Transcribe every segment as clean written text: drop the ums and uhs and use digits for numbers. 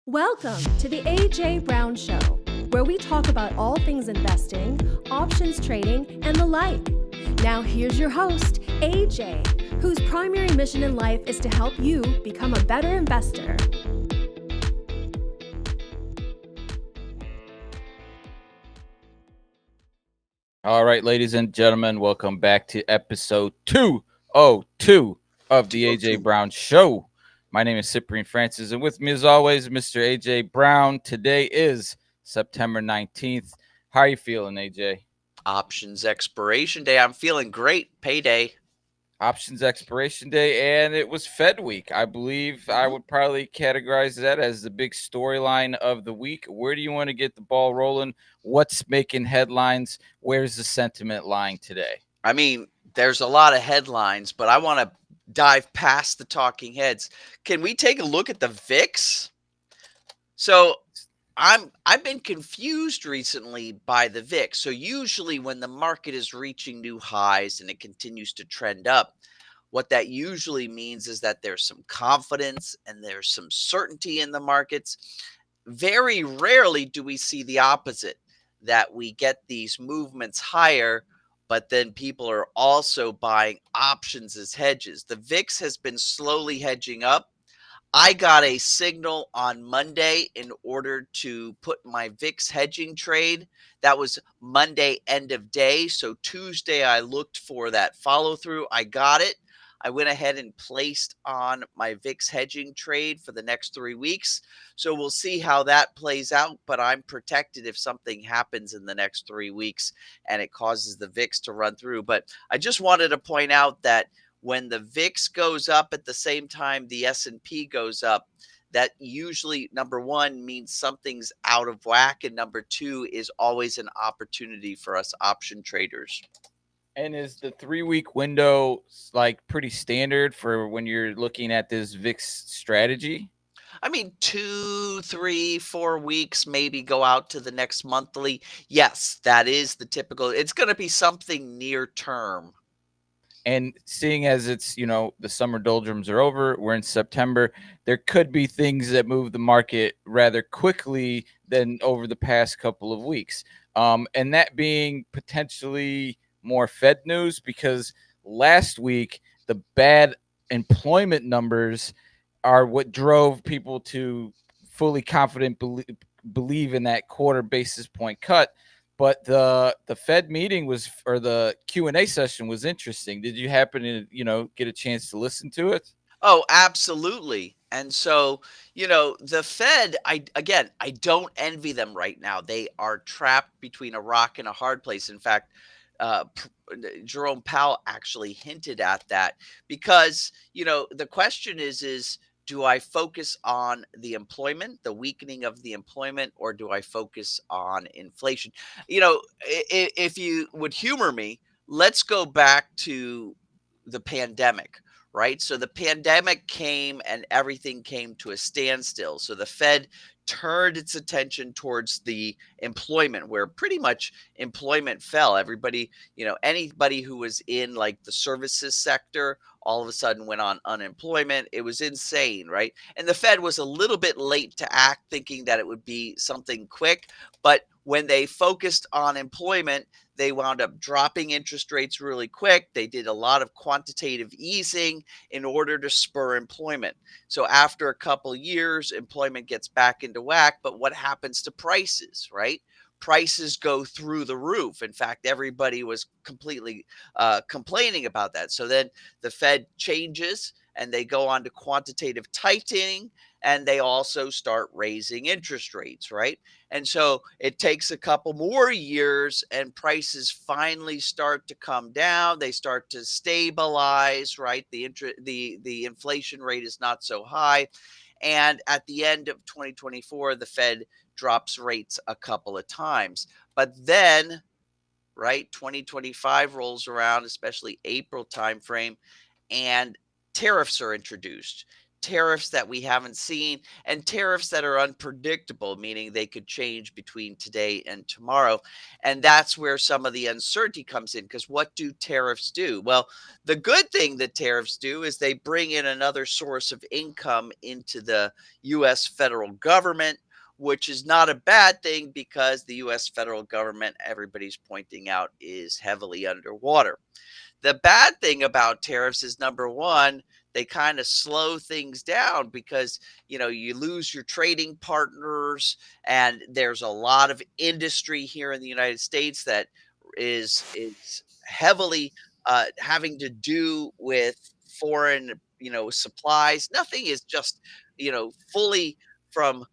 Welcome to the AJ Brown Show, where we talk about all things investing, options trading, and the like. Now, here's your host, AJ, whose primary mission in life is to help you become a better investor. All right, ladies and gentlemen, welcome back to episode 202 of the AJ Brown Show. My name is Cyprian Francis, and with me, as always, Mr. AJ Brown. Today is September 19th. How are you feeling, AJ? Options expiration day. I'm feeling great. Payday. Options expiration day, and it was Fed week. I believe I would probably categorize that as the big storyline of the week. Where do you want to get the ball rolling? What's making headlines? Where's the sentiment lying today? I mean, there's a lot of headlines, but I want to dive past the talking heads. Can we take a look at the VIX? So I've been confused recently by the VIX. So usually when the market is reaching new highs and it continues to trend up, what that usually means is that there's some confidence and there's some certainty in the markets. Very rarely do we see the opposite, that we get these movements higher, but then people are also buying options as hedges. The VIX has been slowly hedging up. I got a signal on Monday in order to put my VIX hedging trade. That was Monday end of day. So Tuesday, I looked for that follow through. I got it. I went ahead and placed on my VIX hedging trade for the next 3 weeks. So we'll see how that plays out. But I'm protected if something happens in the next 3 weeks and it causes the VIX to run through. But I just wanted to point out that when the VIX goes up at the same time the S&P goes up, that usually, number one, means something's out of whack, and number two is always an opportunity for us option traders. And is the 3 week window like pretty standard for when you're looking at this VIX strategy? I mean, 2, 3, 4 weeks, maybe go out to the next monthly. Yes, that is the typical. It's going to be something near term. And seeing as it's, the summer doldrums are over, we're in September, there could be things that move the market rather quickly than over the past couple of weeks. And that being potentially more Fed news, because last week, the bad employment numbers are what drove people to fully confident believe in that quarter basis point cut. But the Fed meeting was, or the Q&A session was interesting. Did you happen to, get a chance to listen to it? Oh, absolutely. And so, the Fed, I don't envy them right now. They are trapped between a rock and a hard place. In fact, Jerome Powell actually hinted at that because, the question is do I focus on the employment, the weakening of the employment, or do I focus on inflation? If you would humor me, let's go back to the pandemic, right? So the pandemic came and everything came to a standstill. So the Fed turned its attention towards the employment, where pretty much employment fell. Everybody, anybody who was in like the services sector all of a sudden went on unemployment. It was insane, right? And the Fed was a little bit late to act, thinking that it would be something quick. But when they focused on employment, they wound up dropping interest rates really quick. They did a lot of quantitative easing in order to spur employment. So after a couple years, employment gets back into whack. But what happens to prices, right? Prices go through the roof. In fact, everybody was completely complaining about that. So then the Fed changes and they go on to quantitative tightening, and they also start raising interest rates, right? And so it takes a couple more years and prices finally start to come down. They start to stabilize, right? The inflation rate is not so high. And at the end of 2024, the Fed drops rates a couple of times. But then, right, 2025 rolls around, especially April timeframe, and tariffs are introduced. tariffs that we haven't seen, and tariffs that are unpredictable, meaning they could change between today and tomorrow. And that's where some of the uncertainty comes in, because what do tariffs do? Well, the good thing that tariffs do is they bring in another source of income into the US federal government, which is not a bad thing because the US federal government, everybody's pointing out, is heavily underwater. The bad thing about tariffs is, number one, they kind of slow things down because you lose your trading partners, and there's a lot of industry here in the United States that is heavily having to do with foreign supplies. Nothing is just fully from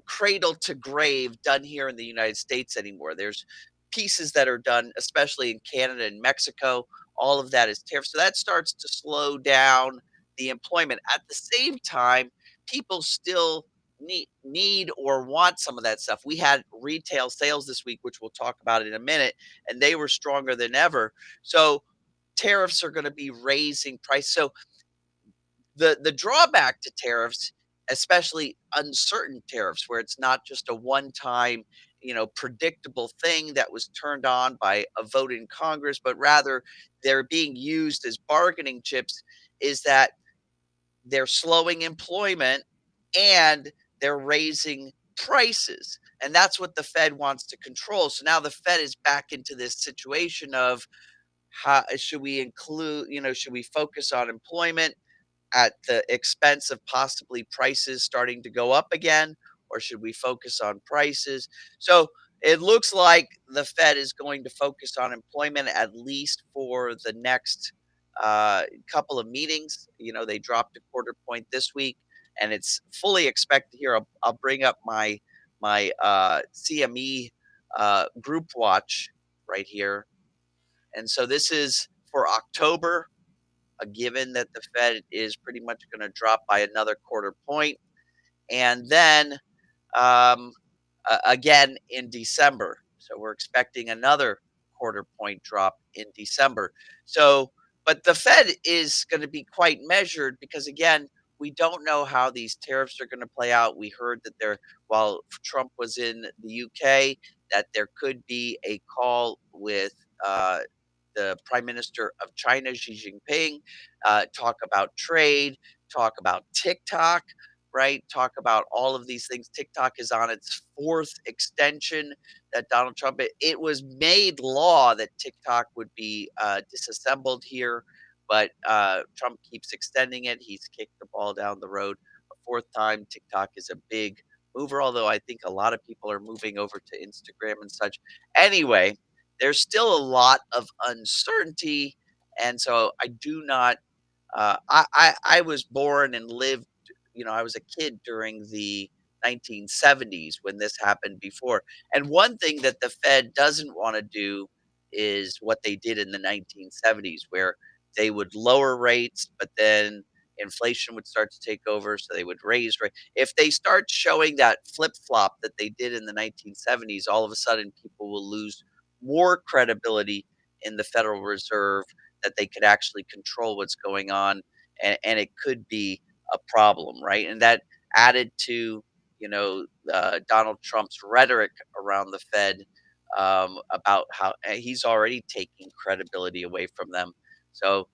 cradle to grave done here in the United States anymore. There's pieces that are done, especially in Canada and Mexico. All of that is tariff. So that starts to slow down the employment. At the same time, people still need or want some of that stuff. We had retail sales this week, which we'll talk about in a minute, and they were stronger than ever. So tariffs are going to be raising price. So the drawback to tariffs, especially uncertain tariffs, where it's not just a one-time, predictable thing that was turned on by a vote in Congress, but rather they're being used as bargaining chips, is that they're slowing employment and they're raising prices. And that's what the Fed wants to control. So now the Fed is back into this situation of, how should we should we focus on employment at the expense of possibly prices starting to go up again, or should we focus on prices? So it looks like the Fed is going to focus on employment at least for the next couple of meetings. They dropped a quarter point this week, and it's fully expected here. I'll bring up my CME group watch right here, and so this is for October. Given that the Fed is pretty much going to drop by another quarter point, and then again in December. So we're expecting another quarter point drop in December. So, but the Fed is going to be quite measured because, again, we don't know how these tariffs are going to play out. We heard that while Trump was in the UK, that there could be a call with the Prime Minister of China, Xi Jinping, talk about trade, talk about TikTok, right? Talk about all of these things. TikTok is on its fourth extension that Donald Trump, it was made law that TikTok would be disassembled here, but Trump keeps extending it. He's kicked the ball down the road a fourth time. TikTok is a big mover, although I think a lot of people are moving over to Instagram and such. Anyway, there's still a lot of uncertainty, and so I do not. I was born and lived. I was a kid during the 1970s when this happened before. And one thing that the Fed doesn't want to do is what they did in the 1970s, where they would lower rates, but then inflation would start to take over, so they would raise rates. If they start showing that flip flop that they did in the 1970s, all of a sudden people will lose more credibility in the Federal Reserve, that they could actually control what's going on, and it could be a problem, right? And that added to Donald Trump's rhetoric around the Fed, about how he's already taking credibility away from them. So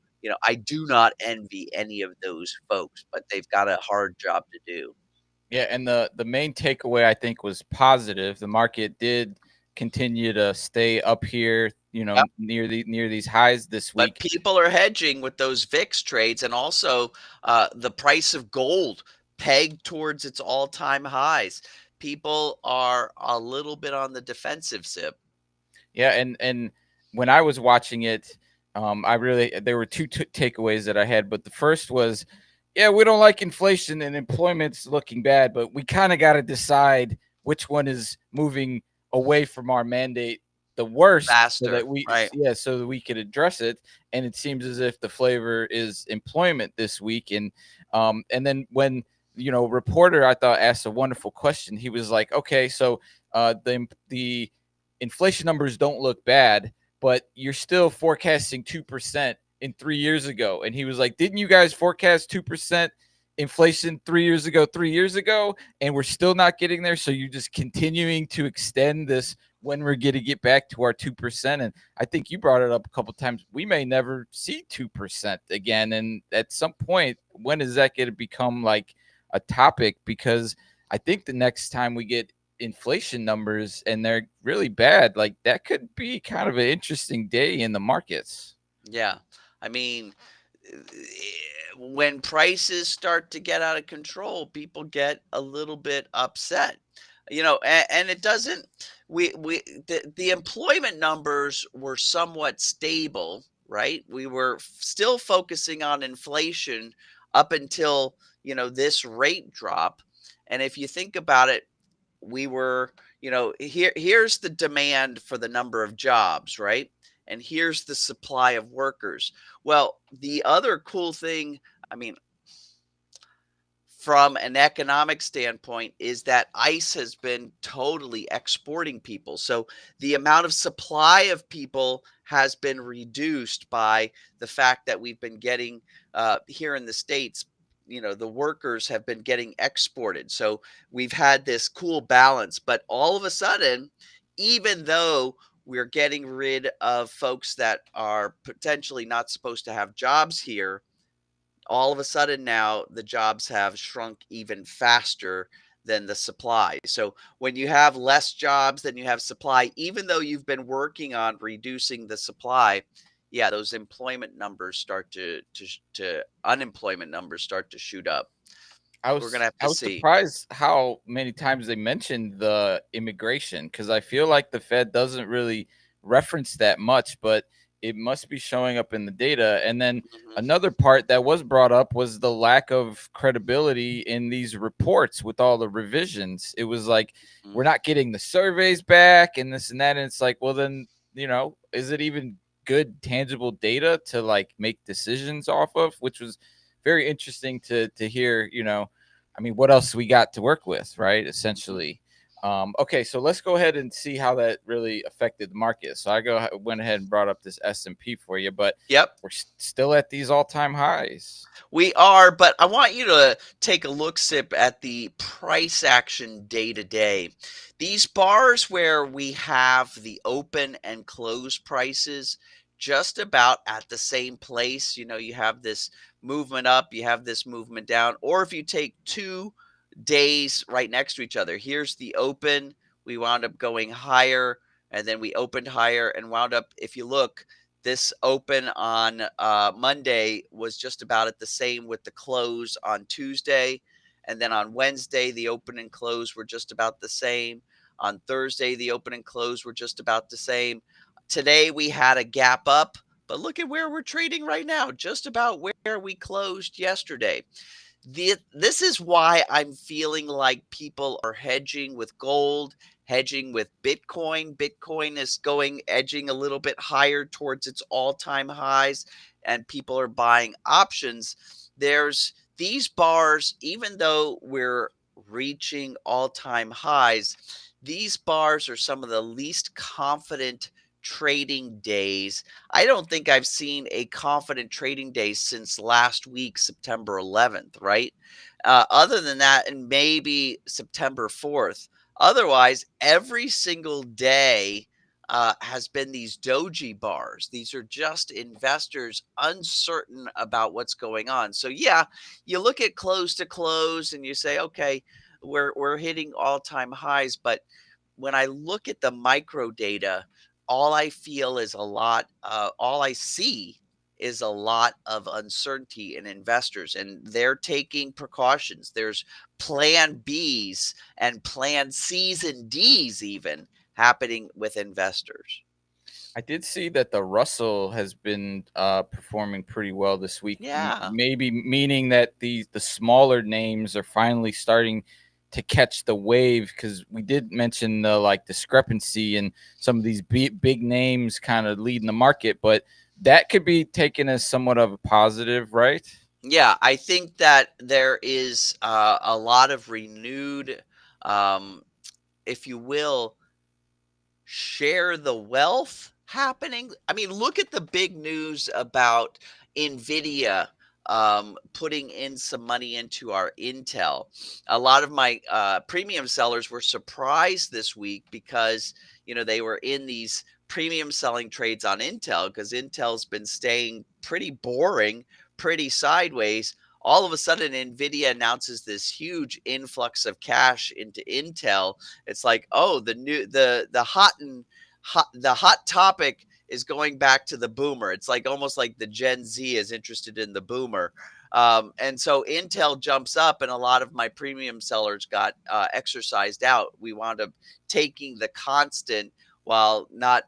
I do not envy any of those folks, but they've got a hard job to do. Yeah, and the main takeaway I think was positive. The market did continue to stay up here, Yep. near these highs this But week. people are hedging with those VIX trades, and also the price of gold pegged towards its all-time highs. People are a little bit on the defensive, Sip. Yeah, and when I was watching it, there were two takeaways that I had, but the first was, yeah, we don't like inflation and employment's looking bad, but we kind of got to decide which one is moving away from our mandate the worst, Faster, so that we right. so that we could address it. And it seems as if the flavor is employment this week. And then when reporter, I thought, asked a wonderful question. He was like, okay, so the inflation numbers don't look bad, but you're still forecasting 2% in 3 years ago. And he was like, didn't you guys forecast 2% inflation 3 years ago, and we're still not getting there. So you're just continuing to extend this when we're going to get back to our 2%. And I think you brought it up a couple times. We may never see 2% again. And at some point, when is that going to become like a topic? Because I think the next time we get inflation numbers and they're really bad, like that could be kind of an interesting day in the markets. Yeah. I mean, when prices start to get out of control, people get a little bit upset. And it doesn't the employment numbers were somewhat stable, right? We were still focusing on inflation up until, this rate drop. And if you think about it, we were, here's the demand for the number of jobs, right? And here's the supply of workers. Well, the other cool thing, I mean, from an economic standpoint, is that ICE has been totally exporting people. So the amount of supply of people has been reduced by the fact that we've been getting here in the States, the workers have been getting exported. So we've had this cool balance. But all of a sudden, even though we're getting rid of folks that are potentially not supposed to have jobs here, all of a sudden now the jobs have shrunk even faster than the supply. So when you have less jobs than you have supply, even though you've been working on reducing the supply, yeah, those employment numbers start to unemployment numbers start to shoot up. We're gonna have I to was see. surprised how many times they mentioned the immigration, because I feel like the Fed doesn't really reference that much, but it must be showing up in the data. And then Mhm, another part that was brought up was the lack of credibility in these reports with all the revisions. It was like, mhm. we're not getting the surveys back and this and that. And it's like, well, then, is it even good, tangible data to like make decisions off of? Which was very interesting to hear. I mean, what else we got to work with, right? Essentially. Okay, so let's go ahead and see how that really affected the market. So went ahead and brought up this S&P for you, but Yep. we're still at these all-time highs. We are, but I want you to take a look, Sip, at the price action day to day. These bars where we have the open and close prices just about at the same place. You have this movement up, you have this movement down. Or if you take 2 days right next to each other, here's the open, we wound up going higher, and then we opened higher and wound up, if you look, this open on Monday was just about at the same with the close on Tuesday. And then on Wednesday, the open and close were just about the same. On Thursday, the open and close were just about the same. Today, we had a gap up, but look at where we're trading right now, just about where we closed yesterday. This is why I'm feeling like people are hedging with gold, hedging with Bitcoin. Bitcoin is edging a little bit higher towards its all-time highs, and people are buying options. There's these bars, even though we're reaching all-time highs, these bars are some of the least confident trading days. I don't think I've seen a confident trading day since last week, September 11th, right? Other than that, and maybe September 4th. Otherwise, every single day has been these doji bars. These are just investors uncertain about what's going on. So yeah, you look at close to close and you say, okay, we're hitting all-time highs, but when I look at the micro data, all I feel is all I see is a lot of uncertainty in investors, and they're taking precautions. There's plan Bs and plan Cs and Ds even happening with investors. I did see that the Russell has been performing pretty well this week. Yeah. Maybe meaning that the smaller names are finally starting to catch the wave, because we did mention the like discrepancy in some of these big names kind of leading the market, but that could be taken as somewhat of a positive, right? Yeah, I think that there is a lot of renewed, um, if you will, share the wealth happening. I mean, look at the big news about Nvidia putting in some money into our Intel. A lot of my premium sellers were surprised this week because they were in these premium selling trades on Intel because Intel's been staying pretty boring, pretty sideways. All of a sudden, Nvidia announces this huge influx of cash into Intel. It's like, oh, the hot topic is going back to the boomer. It's like almost like the Gen Z is interested in the boomer. And so Intel jumps up, and a lot of my premium sellers got exercised out. We wound up taking the constant while not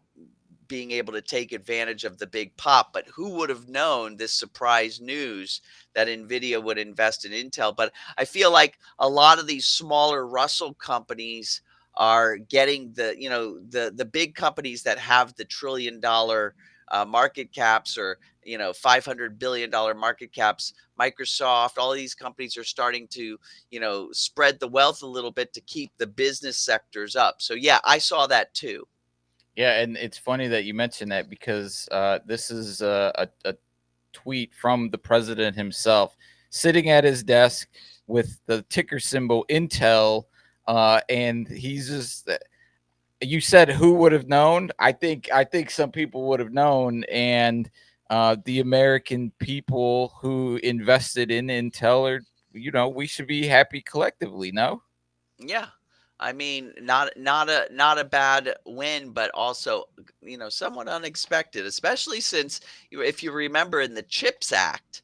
being able to take advantage of the big pop. But who would have known this surprise news that Nvidia would invest in Intel? But I feel like a lot of these smaller Russell companies are getting the big companies that have the $1 trillion market caps, or $500 billion market caps. Microsoft, all these companies are starting to spread the wealth a little bit to keep the business sectors up. So yeah, I saw that too. Yeah, and it's funny that you mentioned that because this is a tweet from the president himself, sitting at his desk with the ticker symbol Intel, and he's just. You said who would have known? I think some people would have known, and the American people who invested in Intel are, we should be happy collectively. No. Yeah. I mean, not a bad win, but also, somewhat unexpected, especially since if you remember in the CHIPS Act,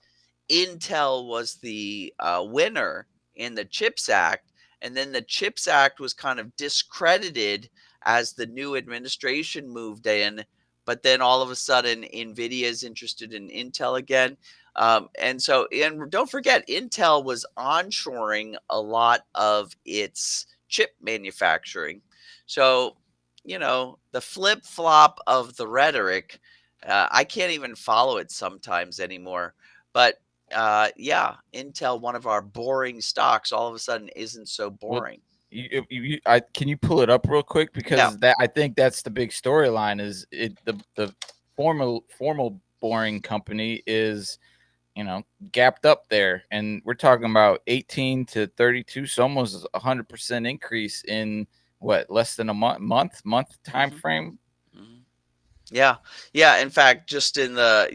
Intel was the winner in the CHIPS Act, and then the CHIPS Act was kind of discredited as the new administration moved in. But then all of a sudden, Nvidia is interested in Intel again. And don't forget, Intel was onshoring a lot of its chip manufacturing. So, the flip flop of the rhetoric, I can't even follow it sometimes anymore. But yeah, Intel, one of our boring stocks, all of a sudden isn't so Well, boring. can you pull it up real quick, Yeah. because I think that's the big storyline. Is the formal boring company is gapped up there, and we're talking about 18 to 32, so almost 100% increase in what, less than a month time Mhm. frame. Mhm. Yeah. Yeah. In fact, just in the,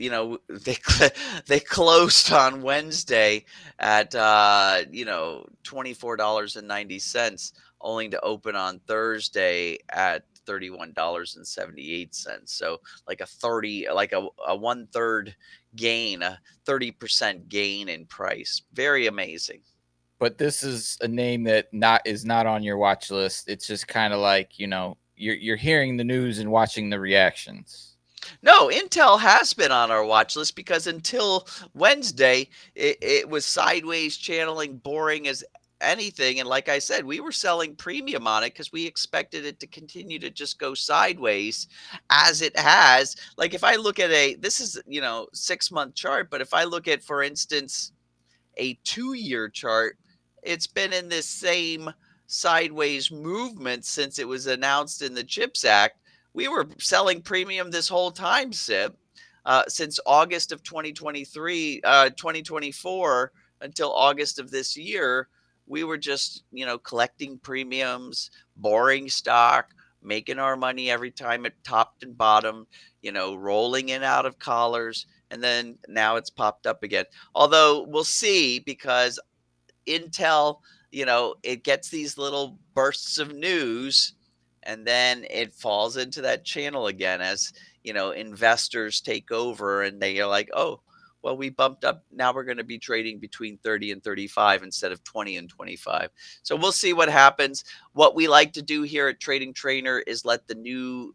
they closed on Wednesday at, $24.90, only to open on Thursday at $31.78. So like a 1/3 gain, a 30% gain in price. Very amazing. But this is a name that is not on your watch list. It's just kind of like, you're hearing the news and watching the reactions. No, Intel has been on our watch list because until Wednesday, it was sideways channeling, boring as anything. And like I said, we were selling premium on it because we expected it to continue to just go sideways as it has. Like if I look at this is, 6-month chart, but if I look at, for instance, a 2-year chart, it's been in this same sideways movement since it was announced in the CHIPS Act. We were selling premium this whole time, Sip, since August of 2024 until August of this year. We were just, collecting premiums, boring stock, making our money every time it topped and bottomed, rolling in out of collars. And then now it's popped up again. Although we'll see, because Intel, it gets these little bursts of news, and then it falls into that channel again as, investors take over and they are like, oh, well, we bumped up. Now we're going to be trading between 30 and 35 instead of 20 and 25. So we'll see what happens. What we like to do here at Trading Trainer is let the new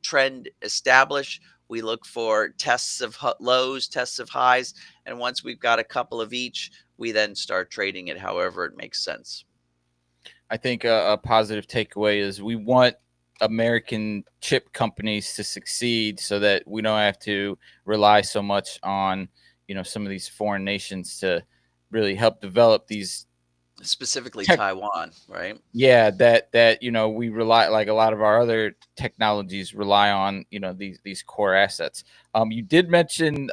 trend establish. We look for tests of lows, tests of highs, and once we've got a couple of each, we then start trading it however it makes sense. I think a positive takeaway is we want American chip companies to succeed so that we don't have to rely so much on, some of these foreign nations to really help develop these specifically tech, Taiwan, right? yeah, that we rely, like a lot of our other technologies rely on, these core assets. You did mention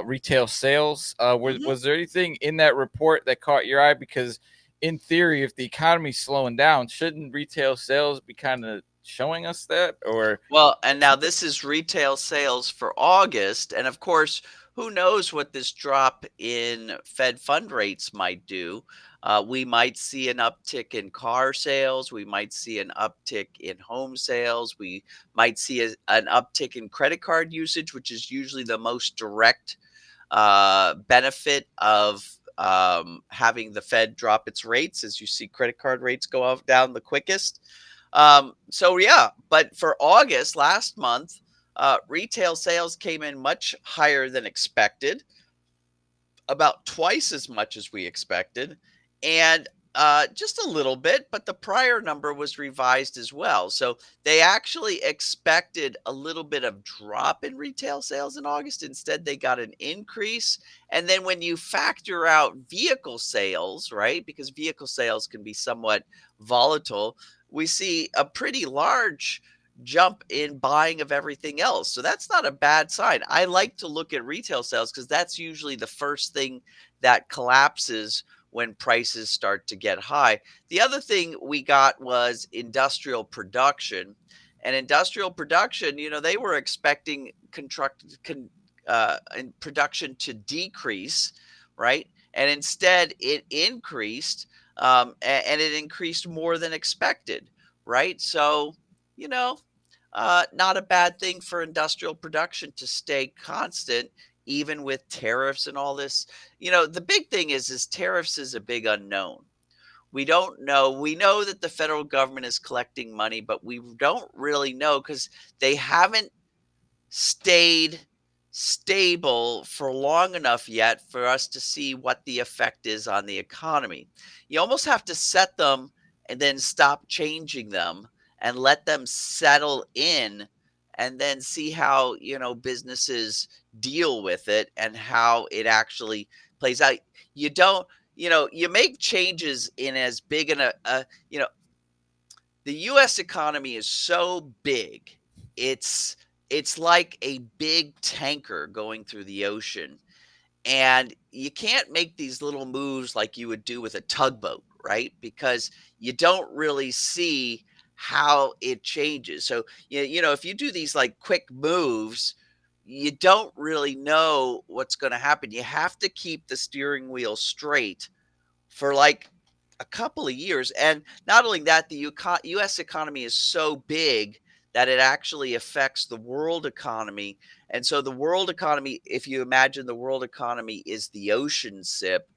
retail sales. Mhm. Was there anything in that report that caught your eye? Because in theory, if the economy's slowing down, shouldn't retail sales be kind of showing us that? Or Well, and now this is retail sales for August. And of course, who knows what this drop in Fed fund rates might do? We might see an uptick in car sales. We might see an uptick in home sales. We might see an uptick in credit card usage, which is usually the most direct benefit of having the Fed drop its rates, as you see credit card rates go up down the quickest. So yeah, but for August last month, retail sales came in much higher than expected, about twice as much as we expected, and just a little bit, but the prior number was revised as well. So they actually expected a little bit of drop in retail sales in August. Instead, they got an increase. And then when you factor out vehicle sales, right, because vehicle sales can be somewhat volatile, we see a pretty large jump in buying of everything else. So that's not a bad sign. I like to look at retail sales because that's usually the first thing that collapses when prices start to get high. The other thing we got was industrial production. And industrial production, they were expecting in production to decrease, right? And instead, it increased, and it increased more than expected, right? So, you know, not a bad thing for industrial production to stay constant, even with tariffs and all this. The big thing is tariffs is a big unknown. We don't know. We know that the federal government is collecting money, but we don't really know because they haven't stayed stable for long enough yet for us to see what the effect is on the economy. You almost have to set them and then stop changing them and let them settle in and then see how, businesses deal with it and how it actually plays out. You don't, you make changes in as big the US economy is so big. It's like a big tanker going through the ocean. And you can't make these little moves like you would do with a tugboat, right? Because you don't really see how it changes. So, if you do these like quick moves, you don't really know what's going to happen. You have to keep the steering wheel straight for like a couple of years. And not only that, the US economy is so big that it actually affects the world economy. And so the world economy, if you imagine the world economy is the ocean sip,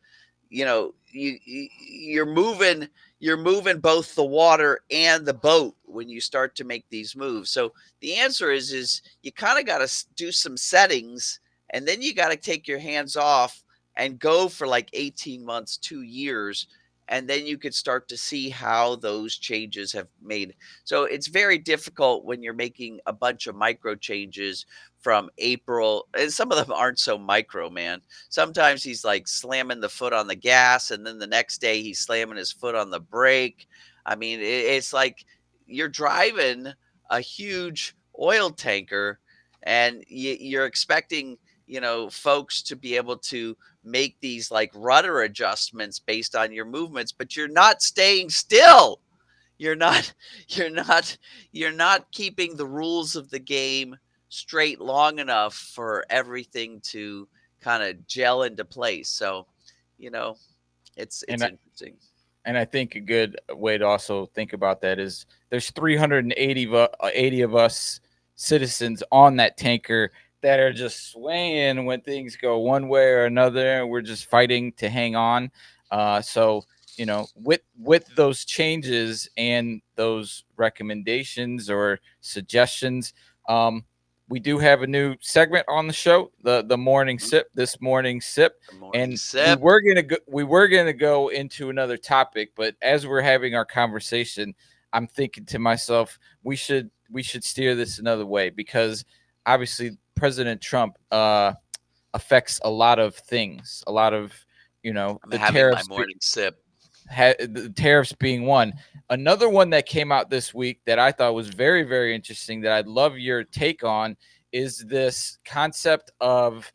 you're moving both the water and the boat when you start to make these moves. So the answer is you kind of got to do some settings, and then you got to take your hands off and go for like 18 months, 2 years, and then you could start to see how those changes have made. So it's very difficult when you're making a bunch of micro changes from April, and some of them aren't so micro, man. Sometimes he's like slamming the foot on the gas, and then the next day he's slamming his foot on the brake. I mean, it's like you're driving a huge oil tanker, and you're expecting, folks to be able to make these like rudder adjustments based on your movements, but you're not staying still. You're not, you're not, you're not keeping the rules of the game straight long enough for everything to kind of gel into place. So, you know, it's and I, interesting. and I think a good way to also think about that is there's 380 of us citizens on that tanker that are just swaying when things go one way or another. We're just fighting to hang on. So with those changes and those recommendations or suggestions, we do have a new segment on the show, the morning sip. This morning sip, The morning and sip. we were gonna go into another topic, but as we're having our conversation, I'm thinking to myself, we should steer this another way, because obviously President Trump affects a lot of things, a lot of I'm the having my tariffs. morning sip. the tariffs being one. Another one that came out this week that I thought was very, very interesting that I'd love your take on is this concept of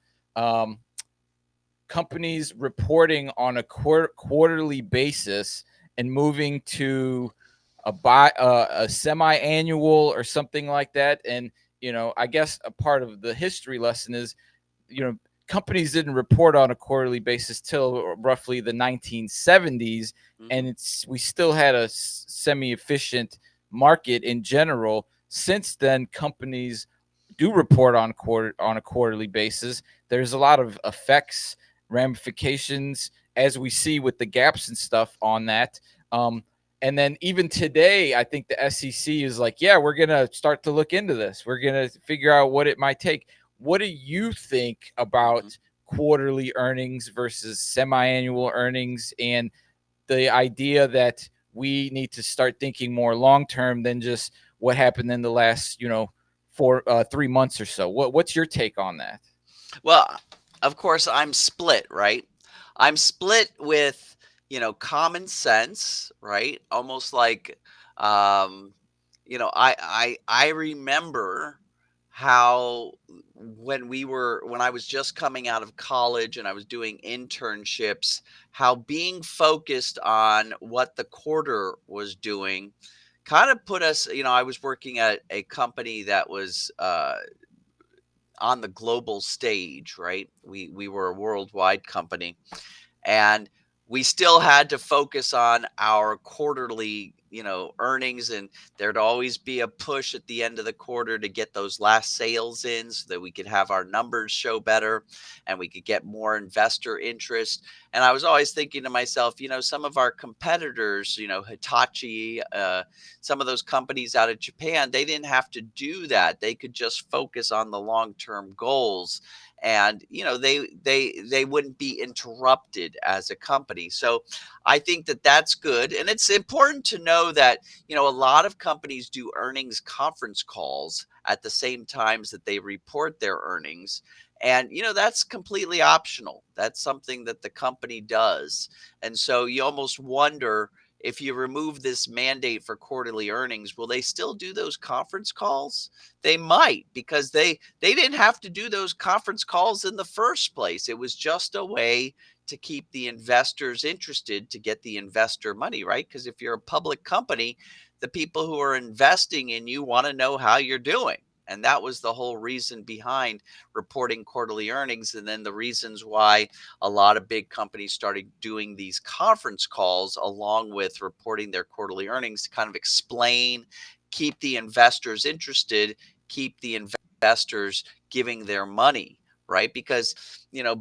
companies reporting on a quarterly basis and moving to a semi-annual or something like that. And, I guess a part of the history lesson is, companies didn't report on a quarterly basis till roughly the 1970s. Mhm. And we still had a semi-efficient market in general. Since then, companies do report on a quarterly basis. There's a lot of effects, ramifications, as we see with the gaps and stuff on that. And then even today, I think the SEC is like, yeah, we're going to start to look into this. We're going to figure out what it might take. What do you think about quarterly earnings versus semi-annual earnings, and the idea that we need to start thinking more long-term than just what happened in the last, 3 months or so? What's your take on that? Well, of course, I'm split, right? I'm split with, common sense, right? Almost like, I remember how when I was just coming out of college and I was doing internships, how being focused on what the quarter was doing kind of put us, I was working at a company that was on the global stage, right? We were a worldwide company, and we still had to focus on our quarterly earnings, and there'd always be a push at the end of the quarter to get those last sales in so that we could have our numbers show better and we could get more investor interest. And I was always thinking to myself, some of our competitors, Hitachi, some of those companies out of Japan, they didn't have to do that. They could just focus on the long-term goals, and they wouldn't be interrupted as a company. So I think that that's good. And it's important to know that a lot of companies do earnings conference calls at the same times that they report their earnings, and that's completely optional. That's something that the company does. And so you almost wonder, if you remove this mandate for quarterly earnings, will they still do those conference calls? They might, because they didn't have to do those conference calls in the first place. It was just a way to keep the investors interested, to get the investor money, right? Because if you're a public company, the people who are investing in you want to know how you're doing. And that was the whole reason behind reporting quarterly earnings. And then the reasons why a lot of big companies started doing these conference calls along with reporting their quarterly earnings to kind of explain, keep the investors interested, keep the investors giving their money, right? Because,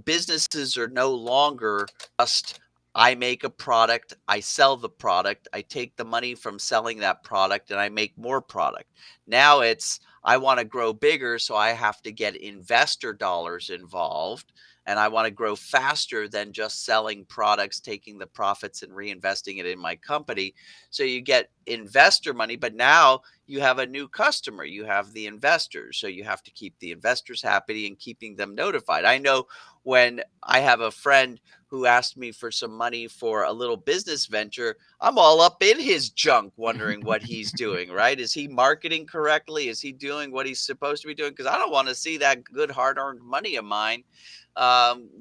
businesses are no longer just, I make a product, I sell the product, I take the money from selling that product, and I make more product. Now it's, I want to grow bigger, so I have to get investor dollars involved, and I want to grow faster than just selling products, taking the profits and reinvesting it in my company. So you get investor money, but now you have a new customer. You have the investors. So you have to keep the investors happy and keeping them notified. I know when I have a friend who asked me for some money for a little business venture, I'm all up in his junk wondering what he's doing, right? Is he marketing correctly? Is he doing what he's supposed to be doing? Because I don't want to see that good hard-earned money of mine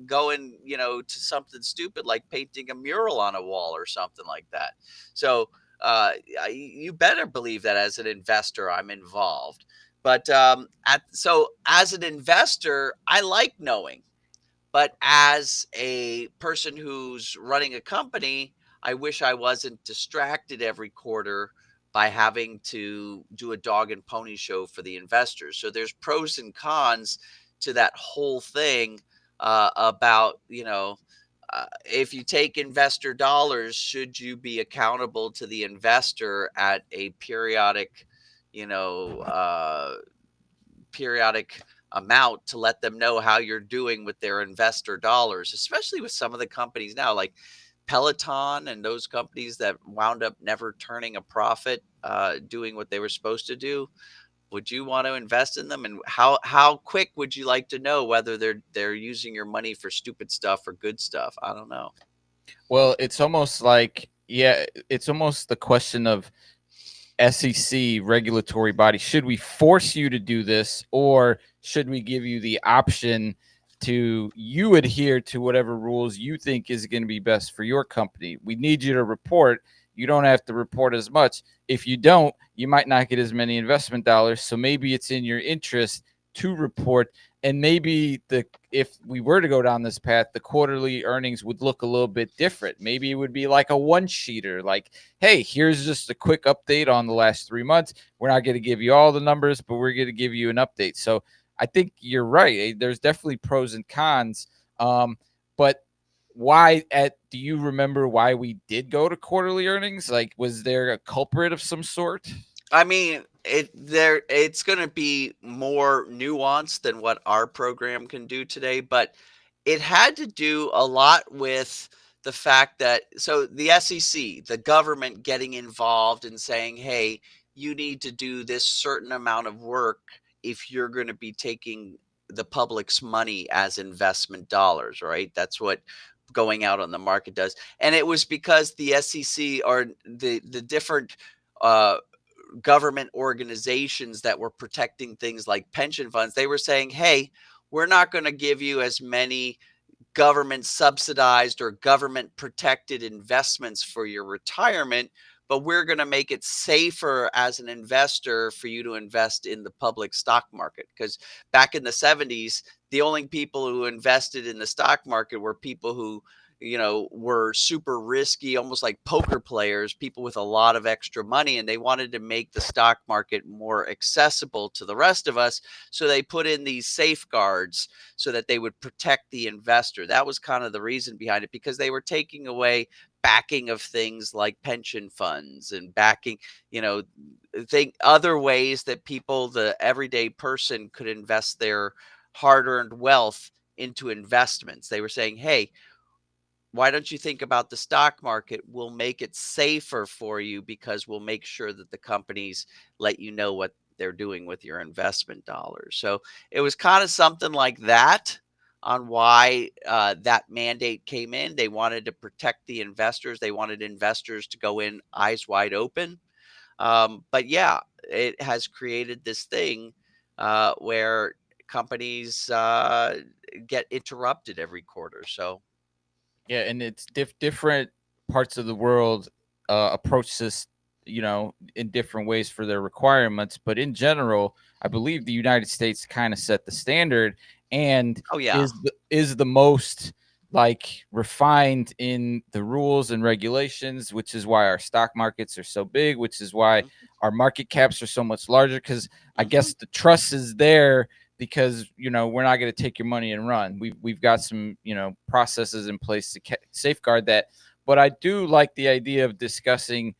going, to something stupid like painting a mural on a wall or something like that. So you better believe that as an investor, I'm involved. But so as an investor, I like knowing. But as a person who's running a company, I wish I wasn't distracted every quarter by having to do a dog and pony show for the investors. So there's pros and cons to that whole thing about, if you take investor dollars, should you be accountable to the investor at a periodic, periodic amount to let them know how you're doing with their investor dollars, especially with some of the companies now like Peloton and those companies that wound up never turning a profit, doing what they were supposed to do. Would you want to invest in them? And how quick would you like to know whether they're using your money for stupid stuff or good stuff? I don't know. Well, it's almost like, Yeah, it's almost the question of SEC regulatory body. Should we force you to do this, or should we give you the option to you adhere to whatever rules you think is going to be best for your company? We need you to report. You don't have to report as much. If you don't, you might not get as many investment dollars. So maybe it's in your interest to report. And maybe if we were to go down this path, the quarterly earnings would look a little bit different. Maybe it would be like a one-sheeter, like, hey, here's just a quick update on the last 3 months. We're not going to give you all the numbers, but we're going to give you an update. So I think you're right. There's definitely pros and cons. But do you remember why we did go to quarterly earnings? Like, was there a culprit of some sort? I mean, it's going to be more nuanced than what our program can do today, but it had to do a lot with the fact that the SEC, the government getting involved and saying, "Hey, you need to do this certain amount of work if you're going to be taking the public's money as investment dollars," right? That's what going out on the market does. And it was because the SEC or the different uh government organizations that were protecting things like pension funds, they were saying, hey, we're not going to give you as many government subsidized or government protected investments for your retirement, but we're going to make it safer as an investor for you to invest in the public stock market. Because back in the 70s, the only people who invested in the stock market were people who were super risky, almost like poker players, people with a lot of extra money, and they wanted to make the stock market more accessible to the rest of us. So they put in these safeguards so that they would protect the investor. That was kind of the reason behind it, because they were taking away backing of things like pension funds and backing, other ways that people, the everyday person, could invest their hard-earned wealth into investments. They were saying, hey, why don't you think about the stock market? We'll make it safer for you because we'll make sure that the companies let you know what they're doing with your investment dollars. So it was kind of something like that on why that mandate came in. They wanted to protect the investors. They wanted investors to go in eyes wide open. But yeah, it has created this thing where companies get interrupted every quarter. So Yeah, and it's different parts of the world approach this, in different ways for their requirements. But in general, I believe the United States kind of set the standard and oh yeah. is the most like refined in the rules and regulations, which is why our stock markets are so big, which is why Mhm. our market caps are so much larger. Because I Mhm. guess the trust is there because we're not going to take your money and run. We've got some processes in place to safeguard that. But I do like the idea of discussing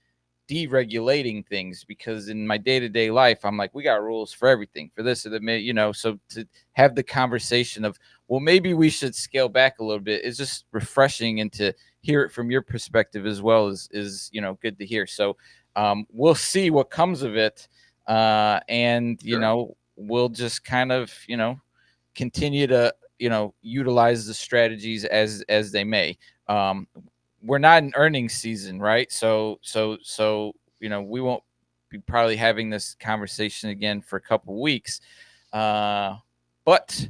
deregulating things, because in my day-to-day life I'm like, we got rules for everything, for this or the so to have the conversation of, well, maybe we should scale back a little bit is just refreshing, and to hear it from your perspective as well is good to hear. So we'll see what comes of it, and Sure. we'll just kind of continue to utilize the strategies as they may. We're not in earnings season, right? So we won't be probably having this conversation again for a couple weeks. But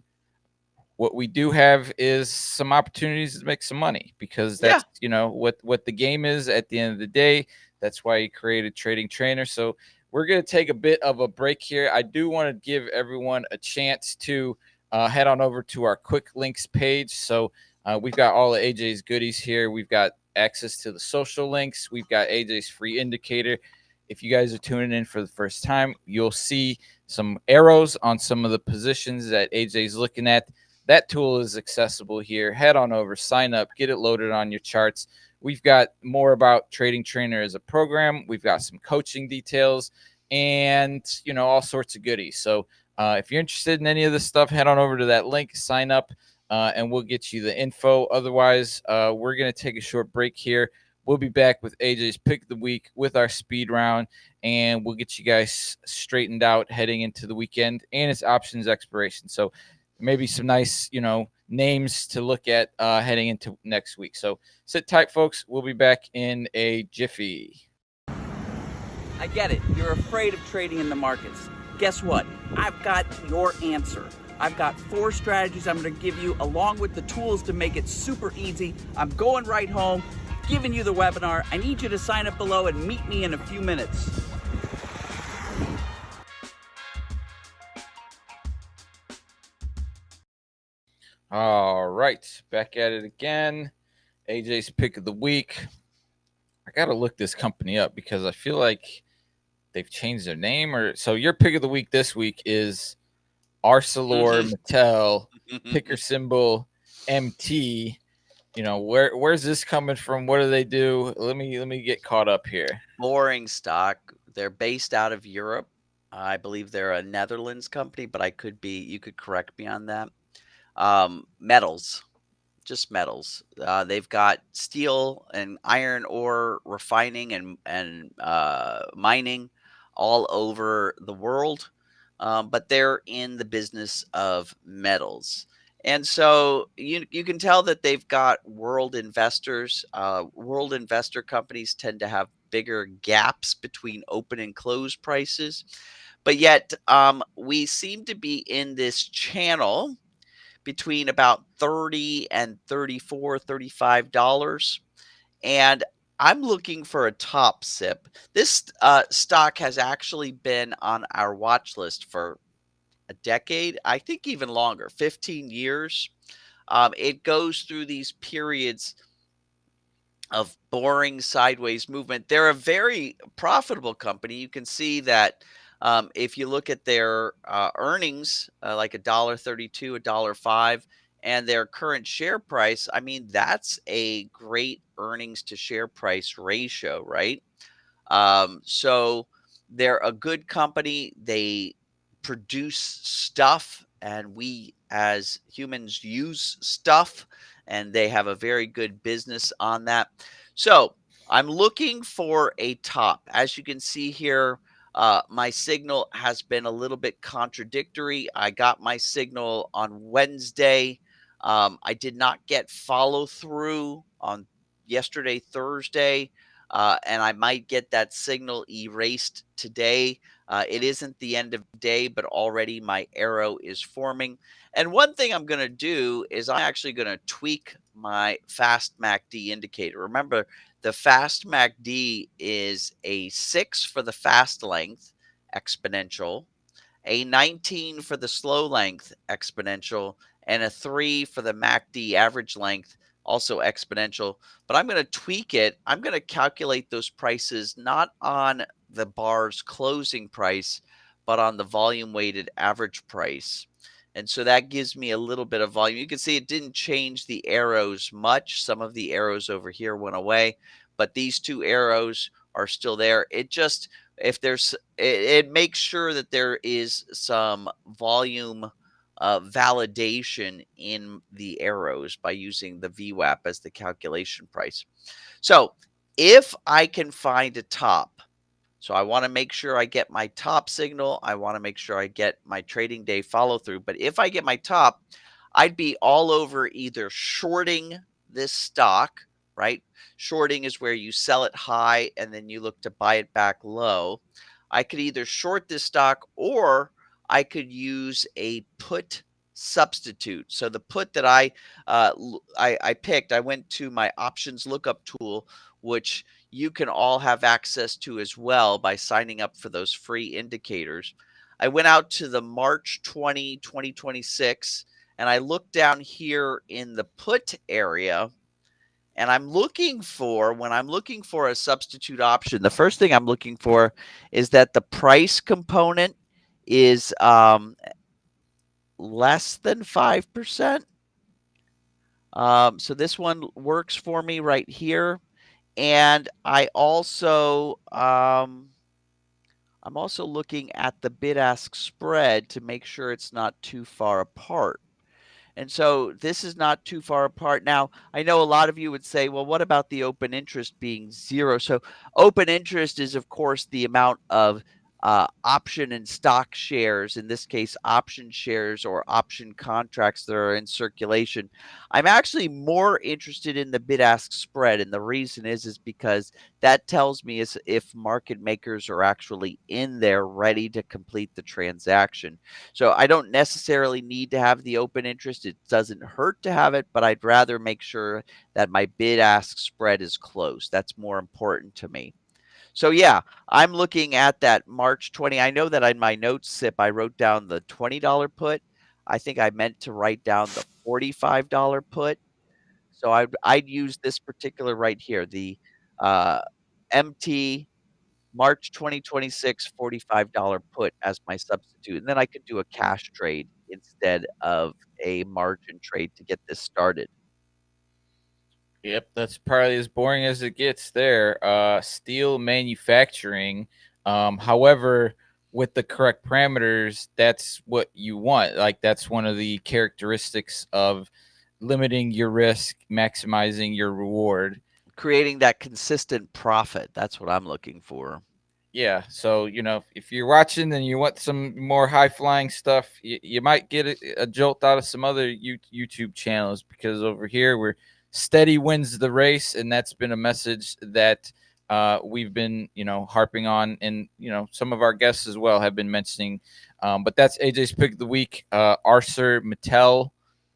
what we do have is some opportunities to make some money, because Yeah. that's what the game is at the end of the day. That's why you created Trading Trainer. So we're going to take a bit of a break here. I do want to give everyone a chance to head on over to our quick links page. So we've got all of AJ's goodies here. We've got access to the social links. We've got AJ's free indicator. If you guys are tuning in for the first time, you'll see some arrows on some of the positions that AJ's looking at. That tool is accessible here. Head on over, sign up, get it loaded on your charts. We've got more about Trading Trainer as a program. We've got some coaching details and, all sorts of goodies. So if you're interested in any of this stuff, head on over to that link, sign up, and we'll get you the info. Otherwise, we're going to take a short break here. We'll be back with AJ's Pick of the Week with our speed round, and we'll get you guys straightened out heading into the weekend and its options expiration. So maybe some nice, names to look at heading into next week. So sit tight, folks. We'll be back in a jiffy. I get it. You're afraid of trading in the markets. Guess what? I've got your answer. I've got 4 strategies I'm going to give you along with the tools to make it super easy. I'm going right home, giving you the webinar. I need you to sign up below and meet me in a few minutes. All right, back at it again. AJ's pick of the week. I got to look this company up because I feel like they've changed their name. Or so your pick of the week this week is ArcelorMittal, ticker symbol MT. You know, where's this coming from? What do they do? Let me get caught up here. Boring stock. They're based out of Europe. I believe they're a Netherlands company, but you could correct me on that. Metals, just metals. They've got steel and iron ore refining and mining all over the world, but they're in the business of metals. And so you can tell that they've got world investors. World investor companies tend to have bigger gaps between open and close prices, but yet we seem to be in this channel between about $30 and $34, $35. And I'm looking for a top sip. This stock has actually been on our watch list for a decade, I think even longer, 15 years. It goes through these periods of boring sideways movement. They're a very profitable company. You can see that if you look at their earnings, like $1.32, $1.05, and their current share price, I mean, that's a great earnings to share price ratio, right? So they're a good company. They produce stuff, and we as humans use stuff, and they have a very good business on that. So I'm looking for a top. As you can see here, my signal has been a little bit contradictory. I got my signal on Wednesday. I did not get follow through on yesterday, Thursday, and I might get that signal erased today. It isn't the end of the day, but already my arrow is forming. And one thing I'm going to do is I'm actually going to tweak my fast MACD indicator. Remember, the fast MACD is a 6 for the fast length exponential, a 19 for the slow length exponential, and a 3 for the MACD average length, also exponential. But I'm going to tweak it. I'm going to calculate those prices not on the bar's closing price, but on the volume weighted average price. And so that gives me a little bit of volume. You can see it didn't change the arrows much. Some of the arrows over here went away, but these 2 arrows are still there. It just, if there's, it makes sure that there is some volume validation in the arrows by using the VWAP as the calculation price. So if I can find a top, so I want to make sure I get my top signal. I want to make sure I get my trading day follow through. But if I get my top, I'd be all over either shorting this stock, right? Shorting is where you sell it high and then you look to buy it back low. I could either short this stock or I could use a put substitute. So the put that I picked, I went to my options lookup tool, which you can all have access to as well by signing up for those free indicators. I went out to the March 20, 2026, and I looked down here in the put area, and I'm looking for, when I'm looking for a substitute option, the first thing I'm looking for is that the price component is less than 5%. So this one works for me right here. And I also, I'm also looking at the bid-ask spread to make sure it's not too far apart. And so this is not too far apart. Now, I know a lot of you would say, well, what about the open interest being 0? So open interest is, of course, the amount of option and stock shares, in this case, option shares or option contracts that are in circulation. I'm actually more interested in the bid ask spread. And the reason is because that tells me is if market makers are actually in there ready to complete the transaction. So I don't necessarily need to have the open interest. It doesn't hurt to have it, but I'd rather make sure that my bid ask spread is close. That's more important to me. So yeah, I'm looking at that March 20. I know that in my notes, Sip, I wrote down the $20 put. I think I meant to write down the $45 put. So I'd use this particular right here, the uh, MT March 2026 $45 put as my substitute. And then I could do a cash trade instead of a margin trade to get this started. Yep, that's probably as boring as it gets there. Steel manufacturing. However, with the correct parameters, that's what you want. Like that's one of the characteristics of limiting your risk, maximizing your reward. Creating that consistent profit. That's what I'm looking for. Yeah, so if you're watching and you want some more high flying stuff, you might get a jolt out of some other YouTube channels, because over here we're steady wins the race, and that's been a message that we've been harping on, and some of our guests as well have been mentioning. But that's AJ's pick of the week, ArcelorMittal.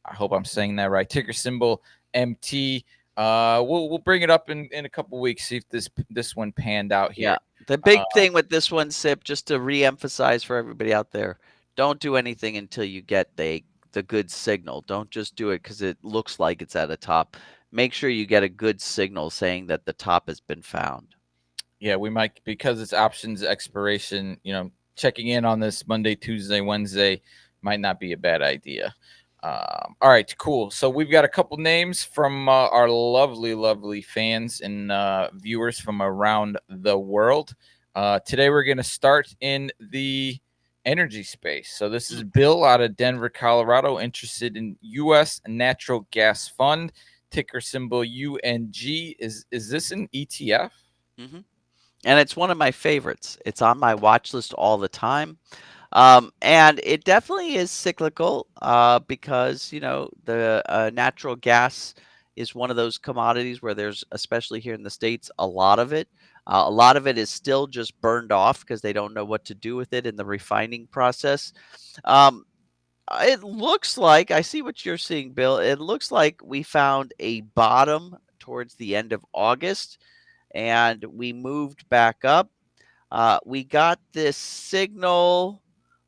I hope I'm saying that right. Ticker symbol MT. We'll bring it up in a couple weeks, see if this one panned out here. Yeah. The big thing with this one, Sip, just to re-emphasize for everybody out there, don't do anything until you get the good signal. Don't just do it because it looks like it's at a top. Make sure you get a good signal saying that the top has been found. Yeah, we might, because it's options expiration, checking in on this Monday, Tuesday, Wednesday might not be a bad idea. All right, cool. So we've got a couple names from our lovely fans and viewers from around the world. Today we're going to start in the energy space. So this is Bill out of Denver, Colorado, interested in U.S. Natural Gas Fund, ticker symbol UNG. Is this an ETF? Mm-hmm. And it's one of my favorites. It's on my watch list all the time. And it definitely is cyclical because, the natural gas is one of those commodities where there's, especially here in the States, a lot of it. A lot of it is still just burned off because they don't know what to do with it in the refining process. It looks like, I see what you're seeing, Bill. It looks like we found a bottom towards the end of August, and we moved back up. We got this signal,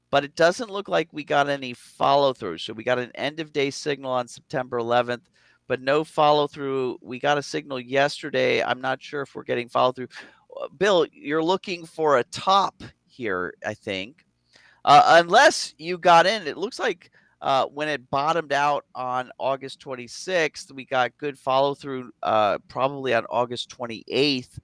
but it doesn't look like we got any follow through. So we got an end of day signal on September 11th, but no follow through. We got a signal yesterday. I'm not sure if we're getting follow through. Bill, you're looking for a top here, I think. Unless you got in, it looks like when it bottomed out on August 26th, we got good follow through probably on August 28th.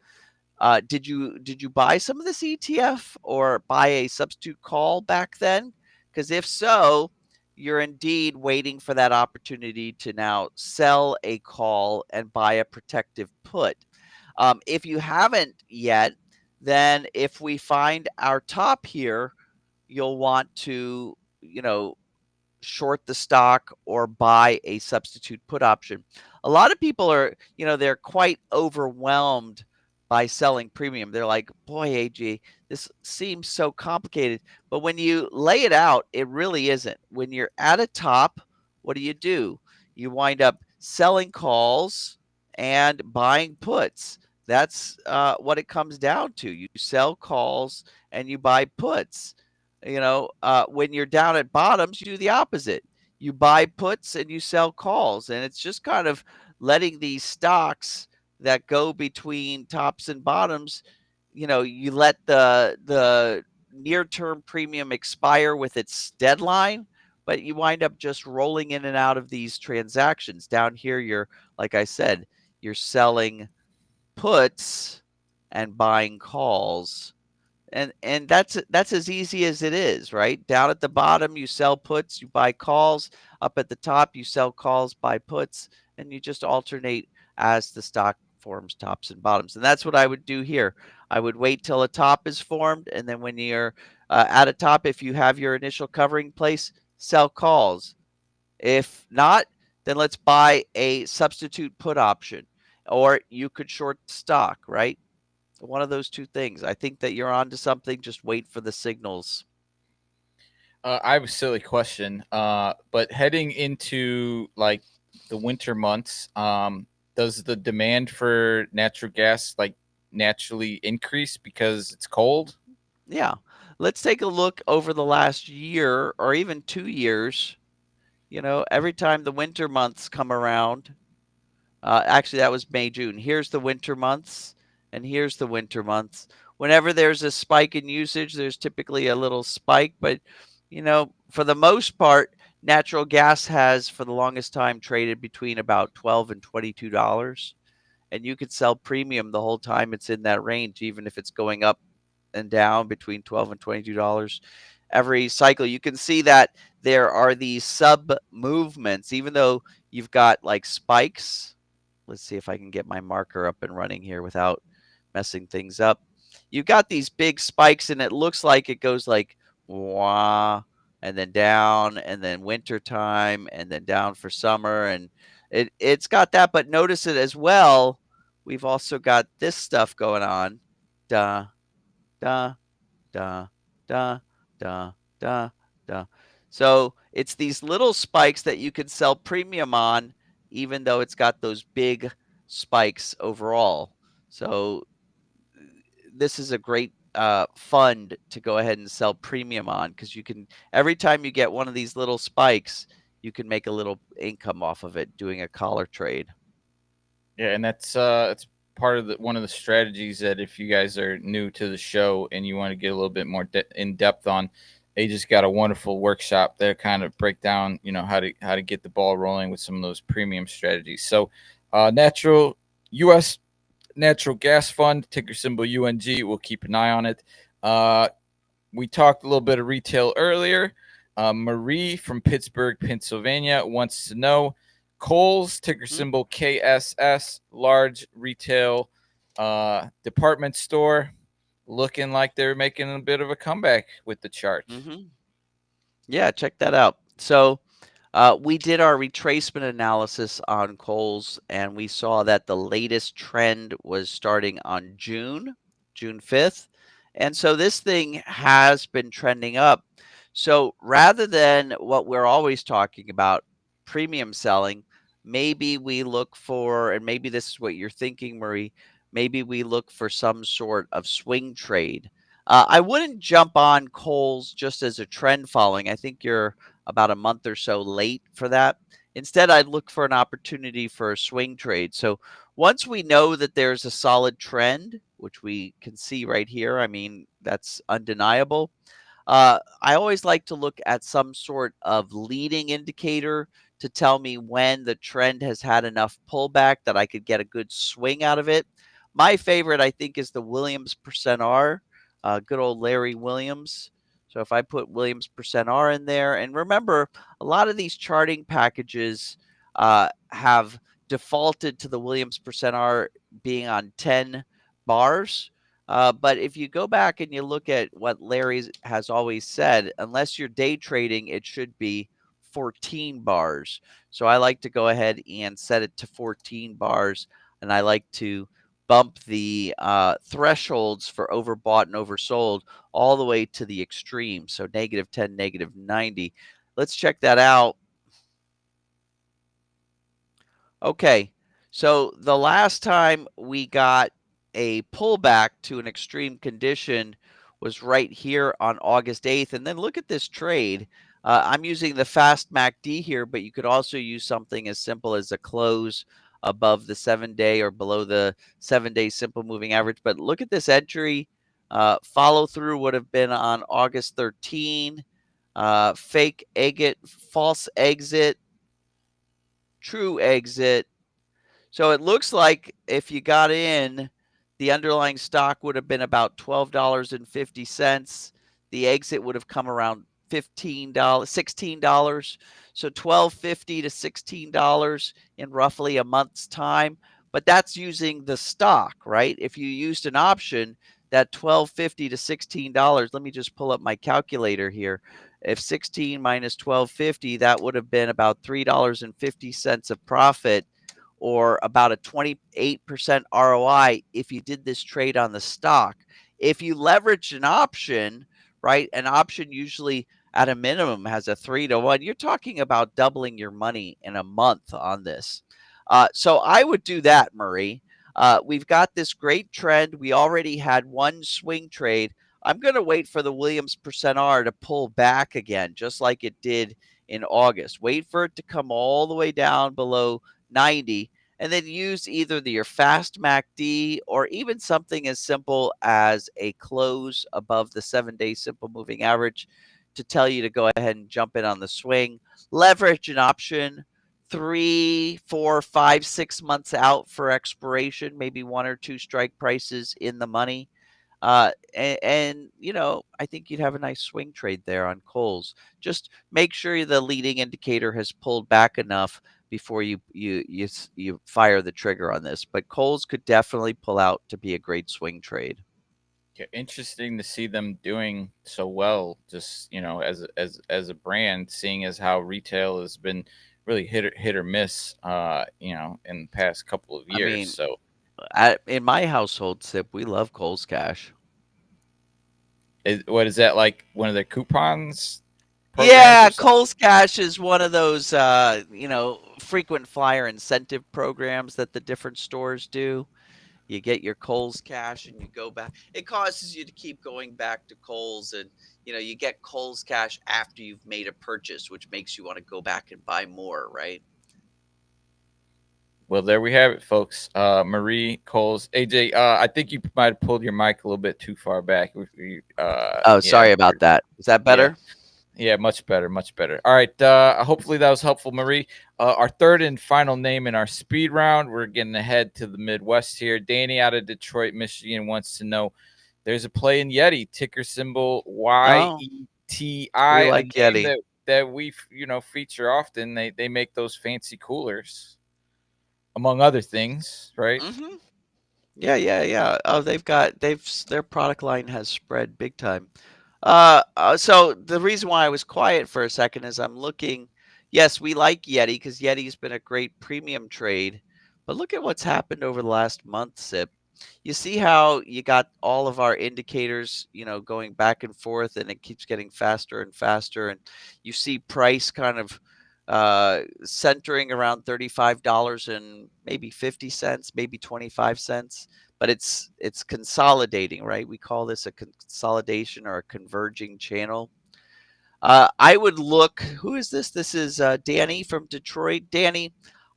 Did you buy some of this ETF or buy a substitute call back then? Because if so, you're indeed waiting for that opportunity to now sell a call and buy a protective put. If you haven't yet, then if we find our top here, you'll want to, short the stock or buy a substitute put option. A lot of people are, they're quite overwhelmed by selling premium. They're like, boy, AG, this seems so complicated. But when you lay it out, it really isn't. When you're at a top, what do? You wind up selling calls and buying puts. That's what it comes down to. You sell calls and you buy puts. When you're down at bottoms, you do the opposite. You buy puts and you sell calls. And it's just kind of letting these stocks that go between tops and bottoms, you let the near-term premium expire with its deadline, but you wind up just rolling in and out of these transactions. Down here, you're, like I said, you're selling puts and buying calls. And that's as easy as it is, right? Down at the bottom, you sell puts, you buy calls. Up at the top, you sell calls, buy puts, and you just alternate as the stock forms tops and bottoms. And that's what I would do here. I would wait till a top is formed, and then when you're at a top, if you have your initial covering place, sell calls. If not, then let's buy a substitute put option, or you could short stock, right? One of those two things. I think that you're onto something. Just wait for the signals. I have a silly question, but heading into like the winter months, does the demand for natural gas like naturally increase because it's cold? Yeah. Let's take a look over the last year or even 2 years. You know, every time the winter months come around, actually, that was May, June. Here's the winter months, and here's the winter months. Whenever there's a spike in usage, there's typically a little spike, but you know, for the most part, natural gas has for the longest time traded between about $12 and $22, and you could sell premium the whole time it's in that range, even if it's going up and down between $12 and $22 every cycle. You can see that there are these sub movements, even though you've got like spikes. Let's see if I can get my marker up and running here without messing things up. You've got these big spikes, and it looks like it goes like wah, and then winter time, and then down for summer, and it's got that. But notice it as well. We've also got this stuff going on. Da da da da da da da. So it's these little spikes that you can sell premium on, even though it's got those big spikes overall. So this is a great fund to go ahead and sell premium on, because you can, every time you get one of these little spikes, you can make a little income off of it doing a collar trade. Yeah, and that's it's part of one of the strategies that if you guys are new to the show and you want to get a little bit more in depth on, they just got a wonderful workshop there, kind of break down, you know, how to get the ball rolling with some of those premium strategies. So, U.S. Natural Gas Fund, ticker symbol UNG. We'll keep an eye on it. We talked a little bit of retail earlier. Marie from Pittsburgh, Pennsylvania wants to know Kohl's, ticker symbol KSS, large retail department store, looking like they're making a bit of a comeback with the chart. Yeah, check that out. So we did our retracement analysis on Kohl's, and we saw that the latest trend was starting on June 5th. And so this thing has been trending up. So rather than what we're always talking about, premium selling, maybe we look for, and maybe this is what you're thinking, Marie, maybe we look for some sort of swing trade. I wouldn't jump on Kohl's just as a trend following. I think you're about a month or so late for that. Instead, I'd look for an opportunity for a swing trade. So once we know that there's a solid trend, which we can see right here, I mean, that's undeniable. I always like to look at some sort of leading indicator to tell me when the trend has had enough pullback that I could get a good swing out of it. My favorite, I think, is the Williams percent R, good old Larry Williams. So if I put Williams percent R in there, and remember, a lot of these charting packages have defaulted to the Williams percent R being on 10 bars. But if you go back and you look at what Larry has always said, unless you're day trading, it should be 14 bars. So I like to go ahead and set it to 14 bars, and I like to bump the thresholds for overbought and oversold all the way to the extreme. So -10, -90. Let's check that out. Okay, so the last time we got a pullback to an extreme condition was right here on August 8th. And then look at this trade. I'm using the fast MACD here, but you could also use something as simple as a close above the 7-day or below the 7-day simple moving average. But look at this entry. Follow through would have been on August 13. Fake exit, false exit, true exit. So it looks like if you got in, the underlying stock would have been about $12.50. The exit would have come around $16. So $12.50 to $16 in roughly a month's time. but that's using the stock, right? If you used an option, that $12.50 to $16, let me just pull up my calculator here. If 16 minus 12.50, that would have been about $3.50 of profit, or about a 28% ROI if you did this trade on the stock. If you leverage an option, right? An option usually at a minimum has a 3-to-1. You're talking about doubling your money in a month on this. So I would do that, Murray. We've got this great trend. We already had one swing trade. I'm going to wait for the Williams percent R to pull back again, just like it did in August. Wait for it to come all the way down below 90, and then use either your fast MACD or even something as simple as a close above the 7-day simple moving average to tell you to go ahead and jump in on the swing. Leverage an option 3, 4, 5, 6 months out for expiration, maybe 1 or 2 strike prices in the money. And I think you'd have a nice swing trade there on Kohl's. Just make sure the leading indicator has pulled back enough before you fire the trigger on this. But Kohl's could definitely pull out to be a great swing trade. Yeah, interesting to see them doing so well. Just as a brand, seeing as how retail has been really hit or miss, in the past couple of years. I mean, so in my household, Sip, we love Kohl's Cash. What is that, like one of their coupons? Yeah, Kohl's Cash is one of those, frequent flyer incentive programs that the different stores do. You get your Kohl's Cash and you go back. It causes you to keep going back to Kohl's, and you get Kohl's Cash after you've made a purchase, which makes you want to go back and buy more, right? Well, there we have it, folks. Marie, Kohl's, AJ. I think you might have pulled your mic a little bit too far back. Sorry about that. Is that better? Yeah, much better, much better. All right. Hopefully that was helpful, Marie. Our third and final name in our speed round. We're getting ahead to the Midwest here. Danny out of Detroit, Michigan wants to know, there's a play in Yeti, ticker symbol YETI. We like Yeti. That we feature often. They make those fancy coolers, among other things, right? Mm-hmm. Yeah. Oh, their product line has spread big time. So the reason why I was quiet for a second is I'm looking. Yes, we like Yeti because Yeti's been a great premium trade, but look at what's happened over the last month, Sip. You see how you got all of our indicators, going back and forth, and it keeps getting faster and faster, and you see price kind of centering around $35 and maybe 50 cents, maybe 25 cents. But it's consolidating, right? We call this a consolidation or a converging channel. I would look. Who is this? This is Danny from Detroit. Danny,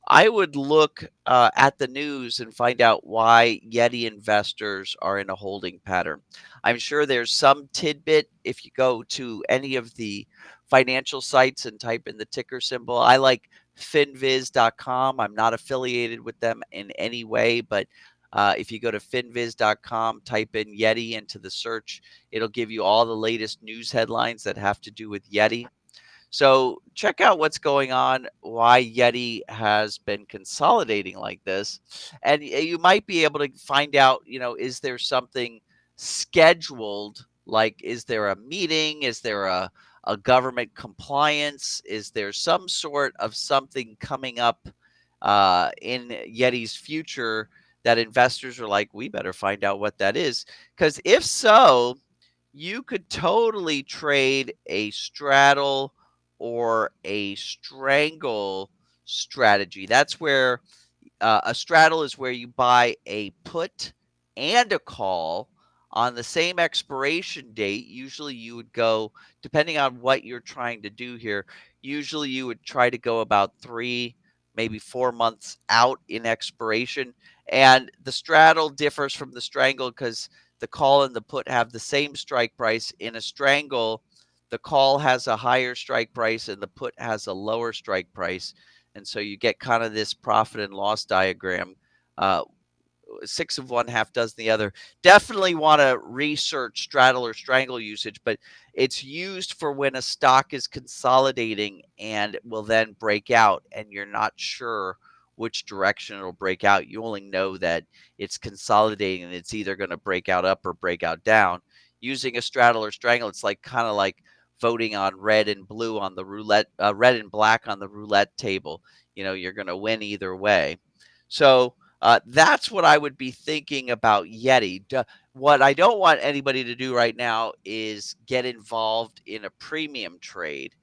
I would look at the news and find out why Yeti investors are in a holding pattern. I'm sure there's some tidbit if you go to any of the financial sites and type in the ticker symbol. I like finviz.com. I'm not affiliated with them in any way, but if you go to finviz.com, type in Yeti into the search, it'll give you all the latest news headlines that have to do with Yeti. So check out what's going on, why Yeti has been consolidating like this. And you might be able to find out, is there something scheduled? Like, is there a meeting? Is there a government compliance? Is there some sort of something coming up in Yeti's future that investors are like, we better find out what that is? Because if so, you could totally trade a straddle or a strangle strategy. That's where a straddle is where you buy a put and a call on the same expiration date. Usually you would go, depending on what you're trying to do here, usually you would try to go about 3, maybe 4 months out in expiration. And the straddle differs from the strangle because the call and the put have the same strike price. In a strangle, the call has a higher strike price and the put has a lower strike price. And so you get kind of this profit and loss diagram. 6 of one, half dozen the other. Definitely want to research straddle or strangle usage, but it's used for when a stock is consolidating and will then break out and you're not sure which direction it'll break out. You only know that it's consolidating and it's either going to break out up or break out down. Using a straddle or strangle, it's like kind of like voting on red and blue on the roulette, red and black on the roulette table. You're going to win either way. So that's what I would be thinking about Yeti. What I don't want anybody to do right now is get involved in a premium trade.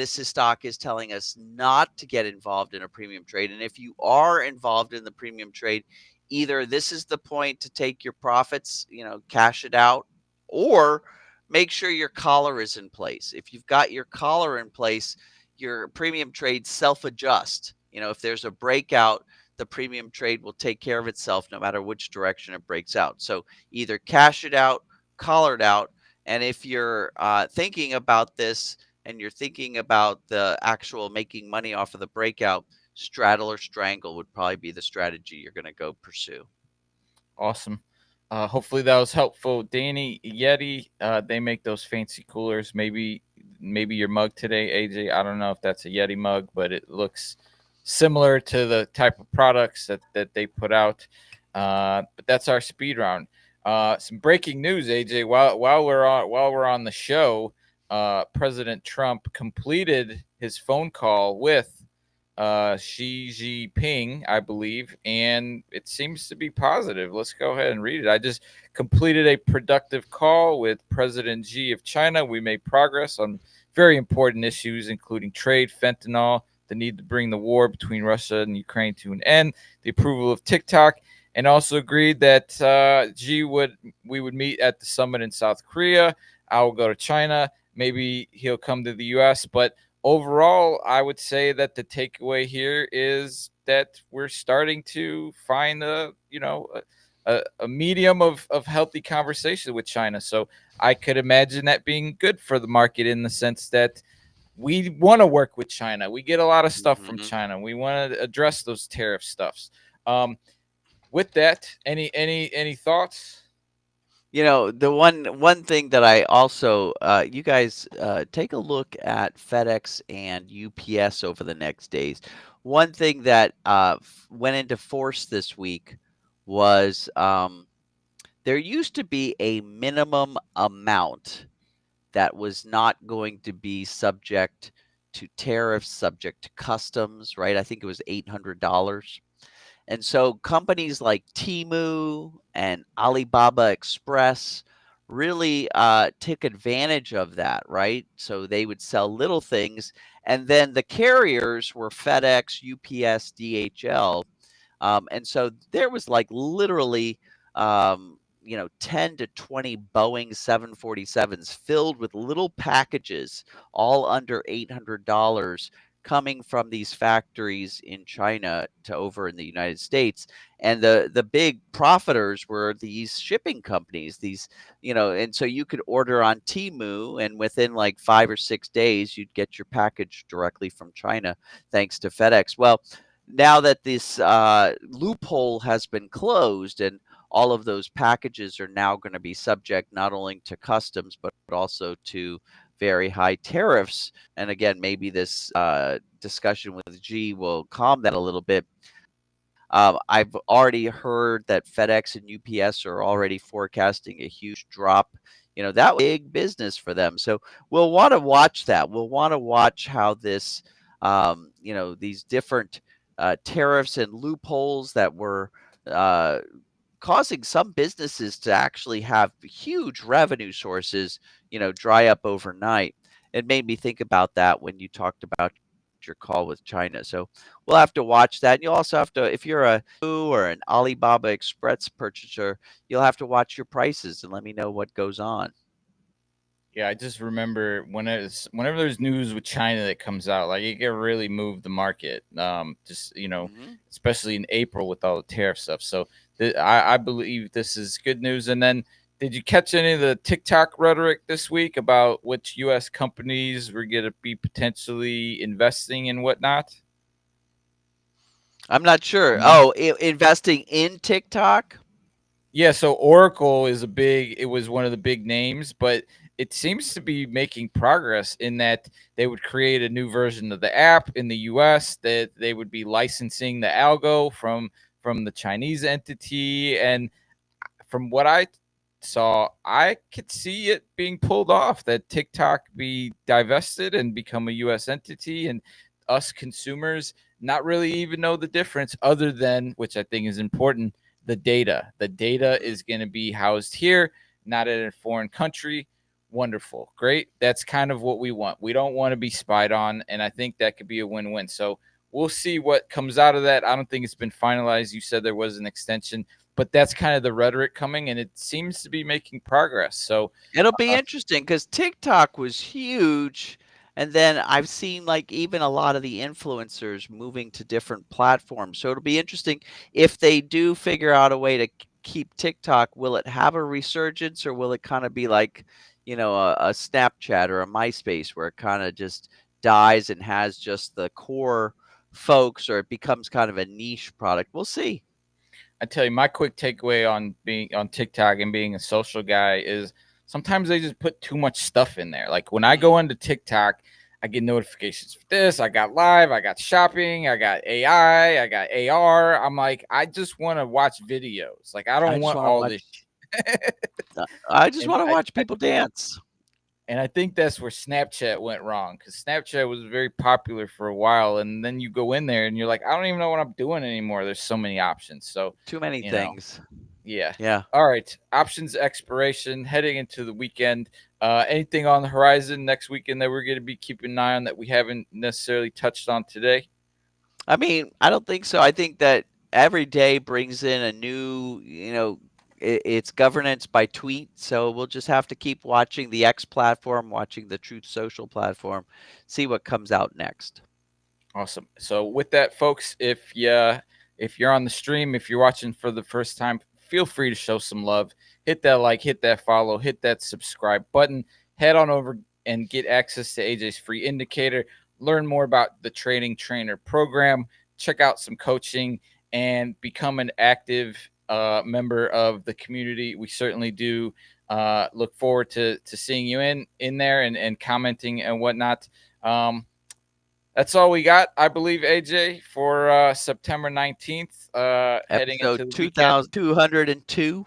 Stock is telling us not to get involved in a premium trade. And if you are involved in the premium trade, either this is the point to take your profits, cash it out, or make sure your collar is in place. If you've got your collar in place, your premium trade self-adjust. If there's a breakout, the premium trade will take care of itself no matter which direction it breaks out. So either cash it out, collar it out. And if you're thinking about this and you're thinking about the actual making money off of the breakout, straddle or strangle would probably be the strategy you're going to go pursue. Awesome. Hopefully that was helpful. Danny, Yeti, they make those fancy coolers. Maybe your mug today, AJ, I don't know if that's a Yeti mug, but it looks similar to the type of products that they put out. But that's our speed round. Some breaking news, AJ. While we're on the show, President Trump completed his phone call with Xi Jinping, I believe, and it seems to be positive. Let's go ahead and read it. I just completed a productive call with President Xi of China. We made progress on very important issues, including trade, fentanyl, the need to bring the war between Russia and Ukraine to an end, the approval of TikTok, and also agreed that we would meet at the summit in South Korea. I will go to China. Maybe he'll come to the U.S., but overall, I would say that the takeaway here is that we're starting to find a medium of healthy conversation with China. So I could imagine that being good for the market in the sense that we want to work with China. We get a lot of stuff from China. We want to address those tariff stuffs. With that, any thoughts? The one thing that I also, you guys take a look at FedEx and UPS over the next days. One thing that went into force this week was there used to be a minimum amount that was not going to be subject to tariffs, subject to customs, right? I think it was $800. And so companies like Temu and Alibaba Express really took advantage of that, right? So they would sell little things. And then the carriers were FedEx, UPS, DHL. And so there was like literally 10 to 20 Boeing 747s filled with little packages, all under $800, coming from these factories in China to over in the United States. And the big profiters were these shipping companies, and so you could order on Temu, and within like 5 or 6 days, you'd get your package directly from China, thanks to FedEx. Well, now that this loophole has been closed and all of those packages are now going to be subject not only to customs, but also to very high tariffs. And again, maybe this discussion with G will calm that a little bit. I've already heard that FedEx and UPS are already forecasting a huge drop. That was big business for them. So we'll want to watch that. We'll want to watch how this, these different tariffs and loopholes that were causing some businesses to actually have huge revenue sources, dry up overnight. It made me think about that when you talked about your call with China. So we'll have to watch that. And you'll also have to, if you're a Temu or an Alibaba Express purchaser, you'll have to watch your prices and let me know what goes on. Yeah, I just remember whenever there's news with China that comes out, like it can really move the market. Especially in April with all the tariff stuff. So I believe this is good news. And then, did you catch any of the TikTok rhetoric this week about which U.S. companies were going to be potentially investing and whatnot? I'm not sure. Oh, investing in TikTok? Yeah, so Oracle is it was one of the big names, but it seems to be making progress in that they would create a new version of the app in the US, that they would be licensing the algo from the Chinese entity. And from what I saw, I could see it being pulled off, that TikTok be divested and become a US entity, and us consumers not really even know the difference, other than, which I think is important, the data. The data is going to be housed here, not in a foreign country. Wonderful. Great. That's kind of what we want. We don't want to be spied on. And I think that could be a win-win. So we'll see what comes out of that. I don't think it's been finalized. You said there was an extension, but that's kind of the rhetoric coming, and it seems to be making progress. So it'll be interesting because TikTok was huge. And then I've seen like even a lot of the influencers moving to different platforms. So it'll be interesting if they do figure out a way to keep TikTok. Will it have a resurgence, or will it kind of be like, a Snapchat or a MySpace, where it kind of just dies and has just the core folks, or it becomes kind of a niche product? We'll see. I tell you, my quick takeaway on being on TikTok and being a social guy is sometimes they just put too much stuff in there. Like when I go into TikTok, I get notifications for this. I got live, I got shopping, I got AI, I got AR. I'm like, I just want to watch videos. Like I don't want all this. I just want to watch people dance. And I think that's where Snapchat went wrong, because Snapchat was very popular for a while, and then you go in there and you're like, I don't even know what I'm doing anymore. There's so many options. So too many things. Yeah. All right. Options expiration heading into the weekend. Anything on the horizon next weekend that we're going to be keeping an eye on that we haven't necessarily touched on today? I mean, I don't think so. I think that every day brings in a new, it's governance by tweet. So we'll just have to keep watching the X platform, watching the Truth Social platform, see what comes out next. Awesome. So with that, folks, if you're on the stream, if you're watching for the first time, feel free to show some love. Hit that like, hit that follow, hit that subscribe button. Head on over and get access to AJ's free indicator. Learn more about the Trading Trainer program. Check out some coaching and become an active member of the community. We certainly do look forward to seeing you in there and commenting and whatnot. That's all we got, I believe, AJ, for September 19th. Heading into 2202.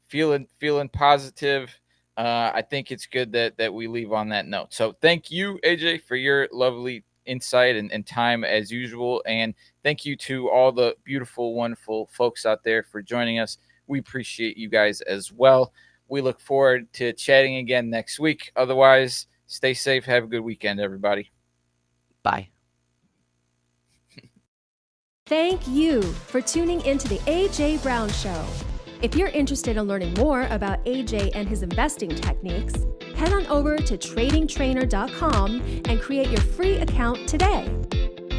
Feeling positive. I think it's good that we leave on that note. So thank you, AJ, for your lovely insight and time as usual. And thank you to all the beautiful, wonderful folks out there for joining us. We appreciate you guys as well. We look forward to chatting again next week. Otherwise, stay safe. Have a good weekend, everybody. Bye. Thank you for tuning into the AJ Brown Show. If you're interested in learning more about AJ and his investing techniques, head on over to tradingtrainer.com and create your free account today.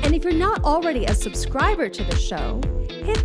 And if you're not already a subscriber to the show, hit